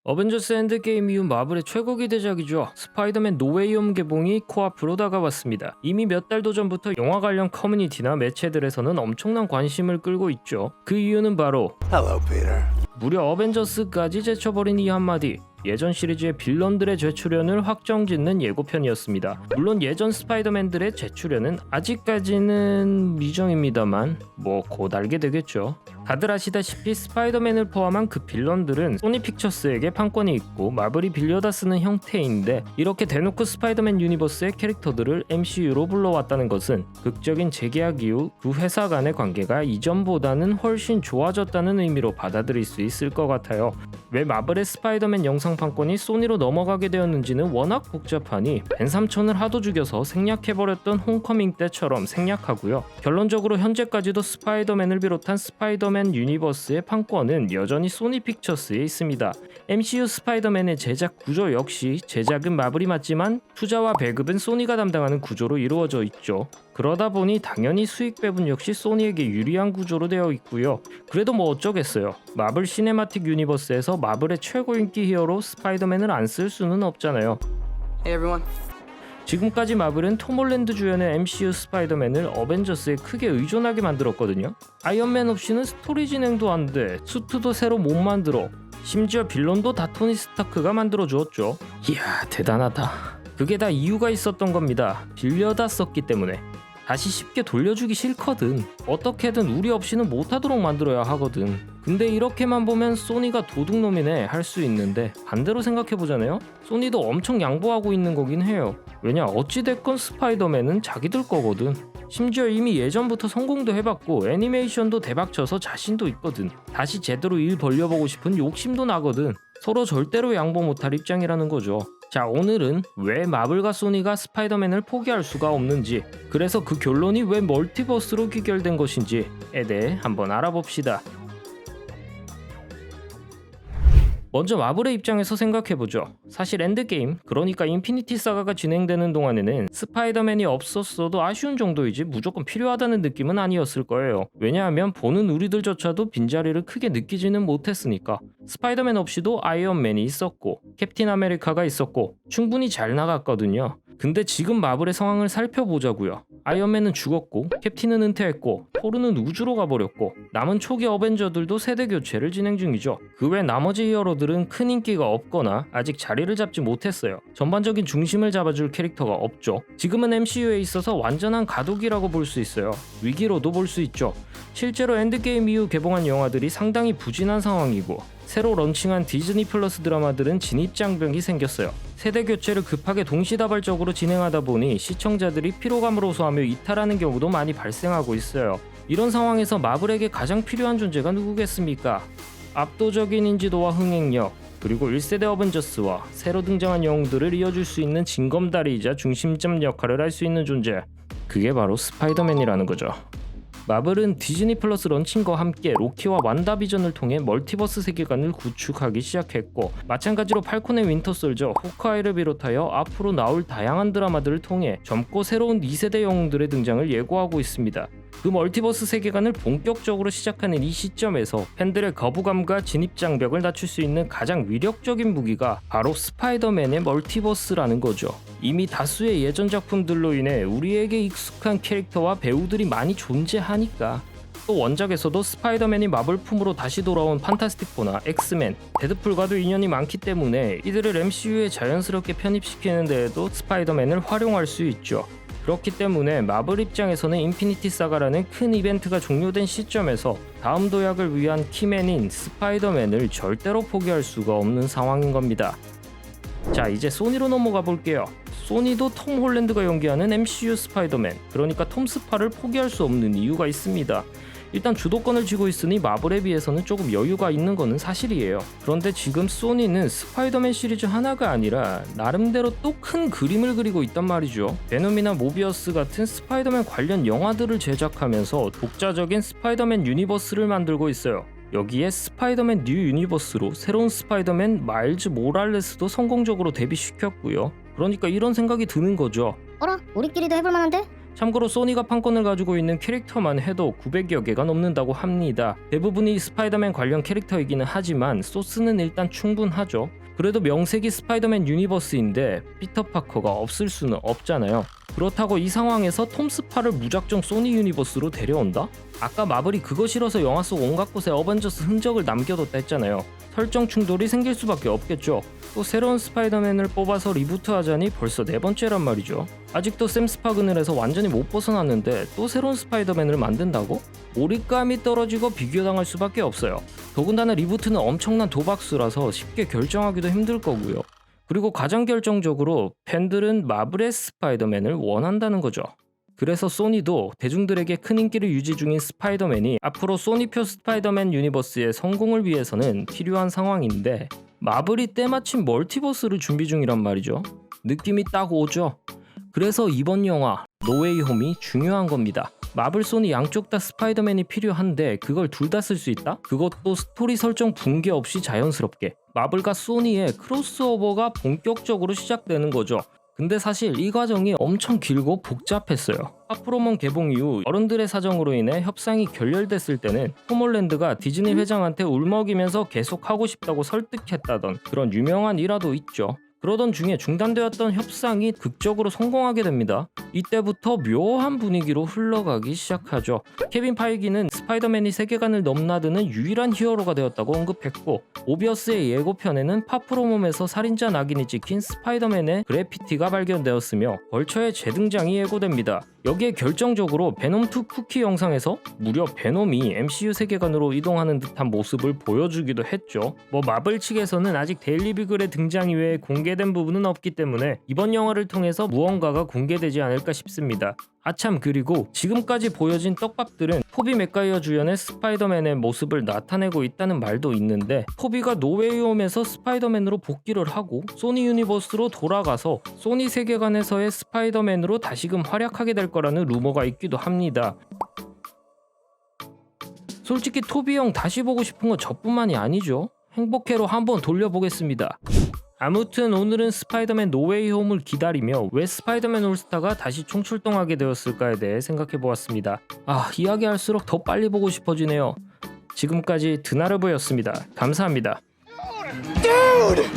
어벤져스 엔드게임 이후 마블의 최고 기대작이죠. 스파이더맨 노웨이홈 개봉이 코앞으로 다가왔습니다. 이미 몇 달도 전부터 영화 관련 커뮤니티나 매체들에서는 엄청난 관심을 끌고 있죠. 그 이유는 바로 Hello, Peter. 무려 어벤져스까지 제쳐버린 이 한마디. 예전 시리즈의 빌런들의 재출연을 확정짓는 예고편이었습니다. 물론 예전 스파이더맨들의 재출연은 아직까지는 미정입니다만 곧 알게 되겠죠. 다들 아시다시피 스파이더맨을 포함한 그 빌런들은 소니 픽처스에게 판권이 있고 마블이 빌려다 쓰는 형태인데, 이렇게 대놓고 스파이더맨 유니버스의 캐릭터들을 MCU로 불러왔다는 것은 극적인 재계약 이후 두 회사 간의 관계가 이전보다는 훨씬 좋아졌다는 의미로 받아들일 수 있을 것 같아요. 왜 마블의 스파이더맨 영상 판권이 소니로 넘어가게 되었는지는 워낙 복잡하니 벤 삼촌을 하도 죽여서 생략해버렸던 홈커밍 때처럼 생략하고요. 결론적으로 현재까지도 스파이더맨을 비롯한 스파이더맨 유니버스의 판권은 여전히 소니 픽처스에 있습니다. MCU 스파이더맨의 제작 구조 역시 제작은 마블이 맞지만 투자와 배급은 소니가 담당하는 구조로 이루어져 있죠. 그러다 보니 당연히 수익 배분 역시 소니에게 유리한 구조로 되어 있고요. 그래도 어쩌겠어요. 마블 시네마틱 유니버스에서 마블의 최고 인기 히어로 스파이더맨을 안 쓸 수는 없잖아요. Hey, everyone. 지금까지 마블은 톰 홀랜드 주연의 MCU 스파이더맨을 어벤져스에 크게 의존하게 만들었거든요. 아이언맨 없이는 스토리 진행도 안 돼, 수트도 새로 못 만들어, 심지어 빌런도 다 토니 스타크가 만들어 주었죠. 이야, 대단하다. 그게 다 이유가 있었던 겁니다. 빌려다 썼기 때문에. 다시 쉽게 돌려주기 싫거든. 어떻게든 우리 없이는 못하도록 만들어야 하거든. 근데 이렇게만 보면 소니가 도둑놈이네 할 수 있는데, 반대로 생각해보잖아요. 소니도 엄청 양보하고 있는 거긴 해요. 왜냐, 어찌됐건 스파이더맨은 자기들 거거든. 심지어 이미 예전부터 성공도 해봤고 애니메이션도 대박쳐서 자신도 있거든. 다시 제대로 일 벌려보고 싶은 욕심도 나거든. 서로 절대로 양보 못할 입장이라는 거죠. 자, 오늘은 왜 마블과 소니가 스파이더맨을 포기할 수가 없는지, 그래서 그 결론이 왜 멀티버스로 귀결된 것인지에 대해 한번 알아봅시다. 먼저 마블의 입장에서 생각해보죠. 사실 엔드게임, 그러니까 인피니티 사가가 진행되는 동안에는 스파이더맨이 없었어도 아쉬운 정도이지 무조건 필요하다는 느낌은 아니었을 거예요. 왜냐하면 보는 우리들조차도 빈자리를 크게 느끼지는 못했으니까. 스파이더맨 없이도 아이언맨이 있었고 캡틴 아메리카가 있었고 충분히 잘 나갔거든요. 근데 지금 마블의 상황을 살펴보자고요. 아이언맨은 죽었고 캡틴은 은퇴했고 토르는 우주로 가버렸고 남은 초기 어벤져들도 세대 교체를 진행 중이죠. 그 외 나머지 히어로들은 큰 인기가 없거나 아직 자리를 잡지 못했어요. 전반적인 중심을 잡아줄 캐릭터가 없죠. 지금은 MCU에 있어서 완전한 가독이라고 볼 수 있어요. 위기로도 볼 수 있죠. 실제로 엔드게임 이후 개봉한 영화들이 상당히 부진한 상황이고 새로 런칭한 디즈니 플러스 드라마들은 진입장벽이 생겼어요. 세대 교체를 급하게 동시다발적으로 진행하다 보니 시청자들이 피로감을 호소하며 이탈하는 경우도 많이 발생하고 있어요. 이런 상황에서 마블에게 가장 필요한 존재가 누구겠습니까? 압도적인 인지도와 흥행력, 그리고 1세대 어벤져스와 새로 등장한 영웅들을 이어줄 수 있는 징검다리이자 중심점 역할을 할 수 있는 존재, 그게 바로 스파이더맨이라는 거죠. 마블은 디즈니 플러스 런칭과 함께 로키와 완다비전을 통해 멀티버스 세계관을 구축하기 시작했고, 마찬가지로 팔콘의 윈터 솔저, 호크아이를 비롯하여 앞으로 나올 다양한 드라마들을 통해 젊고 새로운 2세대 영웅들의 등장을 예고하고 있습니다. 그 멀티버스 세계관을 본격적으로 시작하는 이 시점에서 팬들의 거부감과 진입장벽을 낮출 수 있는 가장 위력적인 무기가 바로 스파이더맨의 멀티버스라는 거죠. 이미 다수의 예전 작품들로 인해 우리에게 익숙한 캐릭터와 배우들이 많이 존재하니까. 또 원작에서도 스파이더맨이 마블 품으로 다시 돌아온 판타스틱 4나 엑스맨, 데드풀과도 인연이 많기 때문에 이들을 MCU에 자연스럽게 편입시키는 데에도 스파이더맨을 활용할 수 있죠. 그렇기 때문에 마블 입장에서는 인피니티 사가라는 큰 이벤트가 종료된 시점에서 다음 도약을 위한 키맨인 스파이더맨을 절대로 포기할 수가 없는 상황인 겁니다. 자, 이제 소니로 넘어가 볼게요. 소니도 톰 홀랜드가 연기하는 MCU 스파이더맨, 그러니까 톰 스파를 포기할 수 없는 이유가 있습니다. 일단 주도권을 쥐고 있으니 마블에 비해서는 조금 여유가 있는 거는 사실이에요. 그런데 지금 소니는 스파이더맨 시리즈 하나가 아니라 나름대로 또 큰 그림을 그리고 있단 말이죠. 베놈이나 모비어스 같은 스파이더맨 관련 영화들을 제작하면서 독자적인 스파이더맨 유니버스를 만들고 있어요. 여기에 스파이더맨 뉴 유니버스로 새로운 스파이더맨 마일즈 모랄레스도 성공적으로 데뷔시켰고요. 그러니까 이런 생각이 드는 거죠. 어라? 우리끼리도 해볼 만한데? 참고로 소니가 판권을 가지고 있는 캐릭터만 해도 900여 개가 넘는다고 합니다. 대부분이 스파이더맨 관련 캐릭터이기는 하지만 소스는 일단 충분하죠. 그래도 명색이 스파이더맨 유니버스인데 피터 파커가 없을 수는 없잖아요. 그렇다고 이 상황에서 톰 스파를 무작정 소니 유니버스로 데려온다? 아까 마블이 그거 싫어서 영화 속 온갖 곳에 어벤져스 흔적을 남겨뒀다 했잖아요. 설정 충돌이 생길 수밖에 없겠죠. 또 새로운 스파이더맨을 뽑아서 리부트하자니 벌써 4번째란 말이죠. 아직도 샘 스파 그늘에서 완전히 못 벗어났는데 또 새로운 스파이더맨을 만든다고? 몰입감이 떨어지고 비교당할 수밖에 없어요. 더군다나 리부트는 엄청난 도박수라서 쉽게 결정하기도 힘들 거고요. 그리고 가장 결정적으로 팬들은 마블의 스파이더맨을 원한다는 거죠. 그래서 소니도 대중들에게 큰 인기를 유지 중인 스파이더맨이 앞으로 소니표 스파이더맨 유니버스의 성공을 위해서는 필요한 상황인데 마블이 때마침 멀티버스를 준비 중이란 말이죠. 느낌이 딱 오죠. 그래서 이번 영화 노웨이 홈이 중요한 겁니다. 마블 소니 양쪽 다 스파이더맨이 필요한데 그걸 둘 다 쓸 수 있다? 그것도 스토리 설정 붕괴 없이 자연스럽게. 마블과 소니의 크로스오버가 본격적으로 시작되는 거죠. 근데 사실 이 과정이 엄청 길고 복잡했어요. 파프로몬 개봉 이후 어른들의 사정으로 인해 협상이 결렬됐을 때는 톰 홀랜드가 디즈니 회장한테 울먹이면서 계속 하고 싶다고 설득했다던 그런 유명한 일화도 있죠. 그러던 중에 중단되었던 협상이 극적으로 성공하게 됩니다. 이때부터 묘한 분위기로 흘러가기 시작하죠. 케빈 파이기는 스파이더맨이 세계관을 넘나드는 유일한 히어로가 되었다고 언급했고 모비어스의 예고편에는 파프로몸에서 살인자 낙인이 찍힌 스파이더맨의 그래피티가 발견되었으며 벌처의 재등장이 예고됩니다. 여기에 결정적으로 베놈2 쿠키 영상에서 무려 베놈이 MCU 세계관으로 이동하는 듯한 모습을 보여주기도 했죠. 마블 측에서는 아직 데일리 비글의 등장 이외에 공개된 부분은 없기 때문에 이번 영화를 통해서 무언가가 공개되지 않을까 싶습니다. 아참, 그리고 지금까지 보여진 떡밥들은 토비 맥가이어 주연의 스파이더맨의 모습을 나타내고 있다는 말도 있는데 토비가 노웨이 홈에서 스파이더맨으로 복귀를 하고 소니 유니버스로 돌아가서 소니 세계관에서의 스파이더맨으로 다시금 활약하게 될 거라는 루머가 있기도 합니다. 솔직히 토비 형 다시 보고 싶은 건 저뿐만이 아니죠. 행복해로 한번 돌려보겠습니다. 아무튼 오늘은 스파이더맨 노웨이 홈을 기다리며 왜 스파이더맨 올스타가 다시 총출동하게 되었을까에 대해 생각해보았습니다. 이야기할수록 더 빨리 보고 싶어지네요. 지금까지 드나르브였습니다. 감사합니다. Dude!